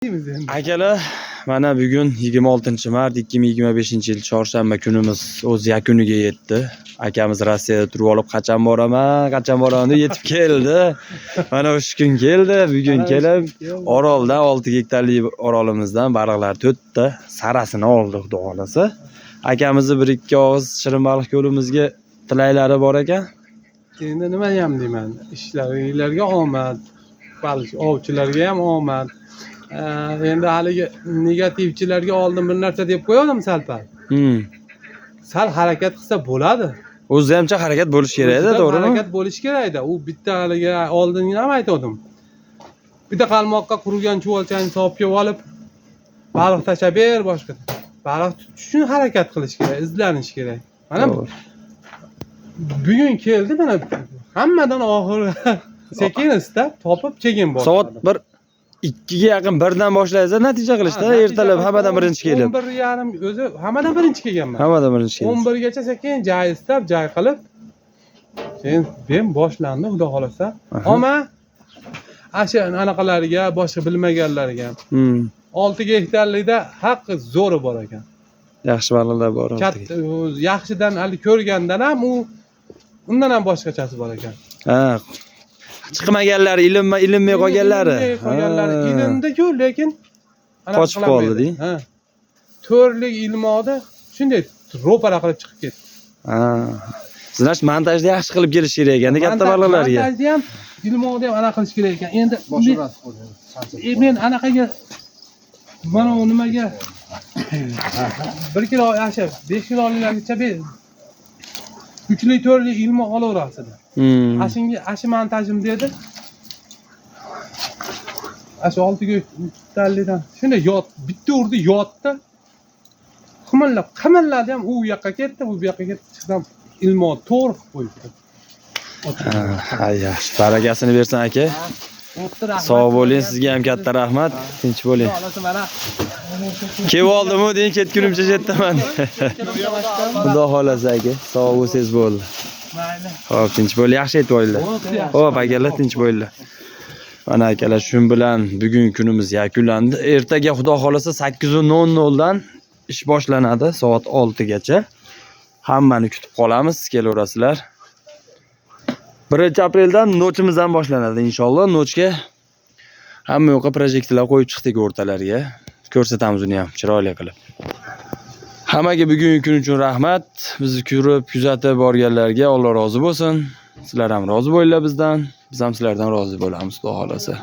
Akalar, mana bugun 26-mart 2025-yil chorshanba kunimiz o'z yakuniga yetdi. Akamiz Rossiyada turib olib, qachon boraman deb yetib keldi. Mana o'sha kun keldi. Bugun kelib, oroldan 6 gektarlik orolimizdan baliqlar to'tdi. Sarasini oldi, xudo xolasa. Akamizni 1-2 og'iz shirin baliq ko'limizga tilaylari bor ekan. Endi nima ham deyman, ishlaringlarga omad, baliq ovchilarga ham omad. Endi haligi negativchilarga oldin bir narsa deb qo'ydim salpal. Sal harakat qilsa bo'ladi. O'zimcha harakat bo'lish kerak-da, to'g'rimi? Harakat bo'lish kerak-da. U bitta haligi oldin ham aytdim. Bitta qalmoqqa qurgan chuvalchani solib olib, baliq tashlab ber boshqa. Baliq tutish uchun harakat qilish kerak, izlanish kerak. Mana bugun keldi, mana hammadan oxir sekin istab topib chegin bor. Soat 2ga yaqin birdan boshlaysiz natija qilishda, ertalab hammadan birinchi kelib. 11:30 o'zi hammadan birinchi kelganman. Hammadan birinchi kelib. 11 gacha sekin joy istab, joy qilib keyin men boshlandi, xudo xolasa. Ammo asha anaqalarga, boshqa bilmaganlarga 6 gektarlikda haqqi zo'ri bor ekan. Yaxshi baliqlar bor. Katta, yaxshidan hali ko'rgandan ham undan ham boshqachasi bor ekan. Ha. Chiqmaganlar, ilinmay qolganlari. Ilimda-ku, lekin qochib qoldi-ding. Ha. To'rlik ilmoqda shunday ro'para qilib chiqib ketdi. Ha. Sizlar montajda yaxshi qilib kelish kerak ekan, katta baliqlarga. Montajda ham ilmoqda ham anaqa qilish kerak ekan. Endi men anaqaga mana nimaga 1 kilo asha 5 kiloliklargacha 3lik 4lik ilmoq olaverasiz. Ashi montajim dedi. Ashi 6 gektarlikdan shunday bitta urdi yotdi. Qimilladi ham u yoqqa ketdi, bu yoqqa ketdi, chiqdan ilmoq to'g'ri qilib qo'yibdi. Hay yaxshi, barakasini bersin aka. Sog' bo'ling, sizga ham katta rahmat. Tinch bo'ling. Kelib oldim-ku, deyin ketgunimcha jetaman. Xudo xolasa aka, sog' bo'lsangiz bo'ldi. Mayli. Xo'p, tinch bo'ling, yaxshi aytib qo'yinglar. Xo'p, akalar tinch bo'ringlar. Mana akalar, shun bilan bugun kunimiz yakunlandi. Ertaga xudo xolasa 8:00 dan ish boshlanadi, soat 6 gacha. Hammani kutib qolamiz, kelaverasizlar. 1-apreldan nochimiz ham boshlanadi inshaalloh. Nochga hamma yoqqa projektlar qo'yib chiqdik o'rtalariga. Ko'rsatamiz uni ham chiroyli qilib. Hammaga bugungi kun uchun rahmat. Bizni ko'rib, kuzatib borganlarga Alloh rozi bo'lsin. Sizlar ham rozi bo'linglar bizdan. Biz ham sizlardan rozi bo'lamiz, xudo xolasa.